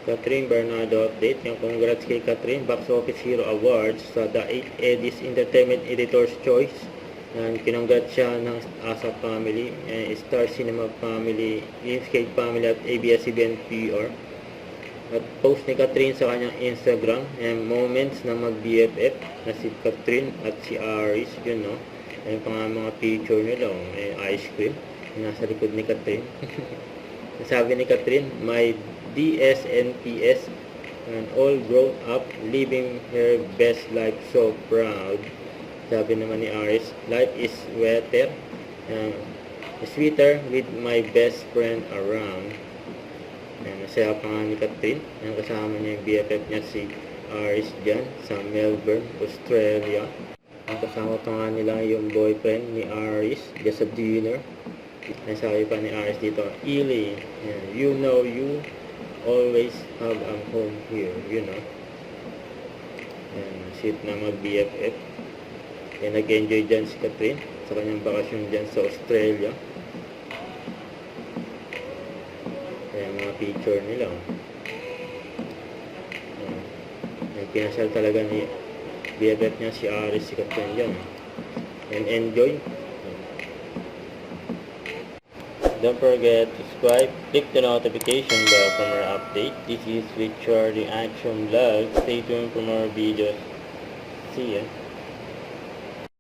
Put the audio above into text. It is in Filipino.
Catherine Bernardo update. Yung congrats kay Catherine. Box Office Hero Awards sa The 8th Edis Entertainment Editor's Choice. Yan, kinongrat siya ng ASAP Family, Star Cinema Family, Lionsgate Family at ABS-CBN PR. At post ni Catherine sa kanyang Instagram, moments na mag-BFF na si Catherine at si Aris, yun no. Ayun pa nga mga picture nila, ice cream, nasa likod ni Catherine. Sabi ni Catherine, my DSNPS and all grown up, living her best life so proud. Sabi naman ni Aris, life is sweeter with my best friend around. Masaya pa nga ni Catherine. Kasama niya yung BFF niya si Aris dyan sa Melbourne, Australia. Kasama pa nga nila yung boyfriend ni Aris dyan sa dinner. Nasabi pa ni Aris dito, Ili, you know you always have a home here, you know. Sweet na mag-BFF. Nag-enjoy dyan si Catherine sa kanyang bakasyon dyan sa Australia. Mga picture nila. Pinasal talaga ni BFF niya si Aris, si Catherine dyan. And enjoy. Don't forget to subscribe, click the notification bell for more update. This is Richard the Action Vlog. Stay tuned for more videos. See ya.